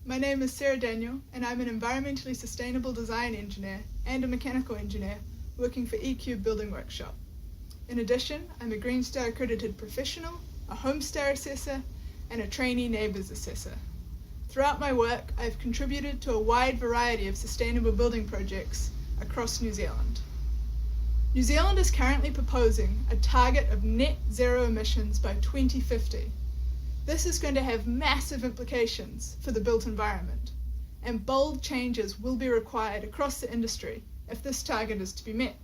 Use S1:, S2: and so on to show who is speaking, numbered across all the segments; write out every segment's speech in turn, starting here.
S1: My name is Daniell, and I'm an environmentally sustainable design engineer and a mechanical engineer working for EQ Building Workshop. In addition, I'm a Green Star accredited professional, a Home Star assessor, and a trainee neighbours assessor. Throughout my work, I've contributed to a wide variety of sustainable building projects across New Zealand. New Zealand is currently proposing a target of net zero emissions by 2050. This is going to have massive implications for the built environment, and bold changes will be required across the industry if this target is to be met.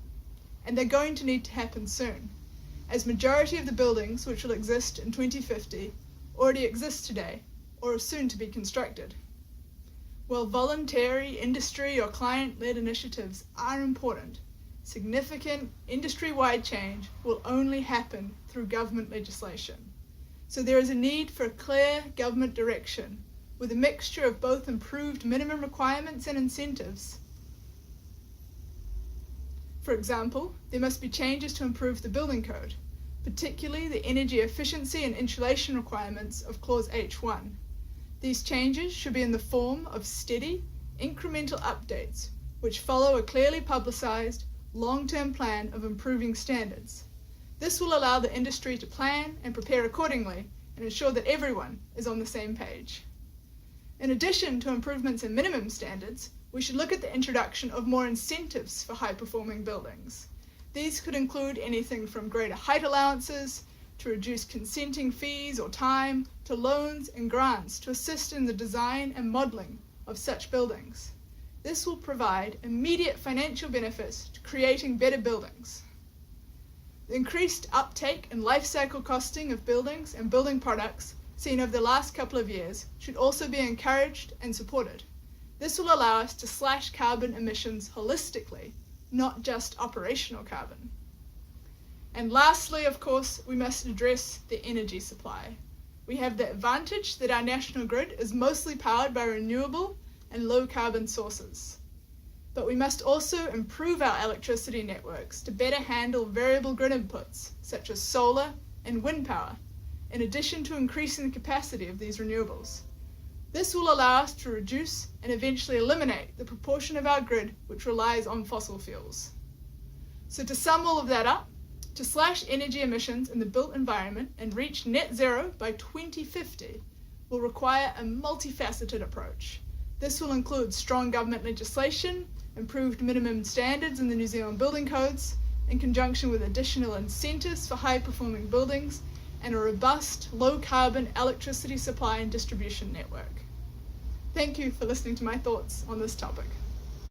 S1: And they're going to need to happen soon, as majority of the buildings which will exist in 2050 already exist today or are soon to be constructed. While voluntary industry or client-led initiatives are important, significant industry-wide change will only happen through government legislation. So there is a need for a clear government direction with a mixture of both improved minimum requirements and incentives. For example, there must be changes to improve the building code, particularly the energy efficiency and insulation requirements of Clause H1. These changes should be in the form of steady, incremental updates which follow a clearly publicised, long-term plan of improving standards. This will allow the industry to plan and prepare accordingly and ensure that everyone is on the same page. In addition to improvements in minimum standards, we should look at the introduction of more incentives for high-performing buildings. These could include anything from greater height allowances, to reduced consenting fees or time, to loans and grants to assist in the design and modelling of such buildings. This will provide immediate financial benefits to creating better buildings. The increased uptake and life cycle costing of buildings and building products seen over the last couple of years should also be encouraged and supported. This will allow us to slash carbon emissions holistically, not just operational carbon. And lastly, of course, we must address the energy supply. We have the advantage that our national grid is mostly powered by renewable and low carbon sources. But we must also improve our electricity networks to better handle variable grid inputs, such as solar and wind power, in addition to increasing the capacity of these renewables. This will allow us to reduce and eventually eliminate the proportion of our grid which relies on fossil fuels. So to sum all of that up, to slash energy emissions in the built environment and reach net zero by 2050 will require a multifaceted approach. This will include strong government legislation, improved minimum standards in the New Zealand building codes, in conjunction with additional incentives for high-performing buildings, and a robust, low-carbon electricity supply and distribution network. Thank you for listening to my thoughts on this topic.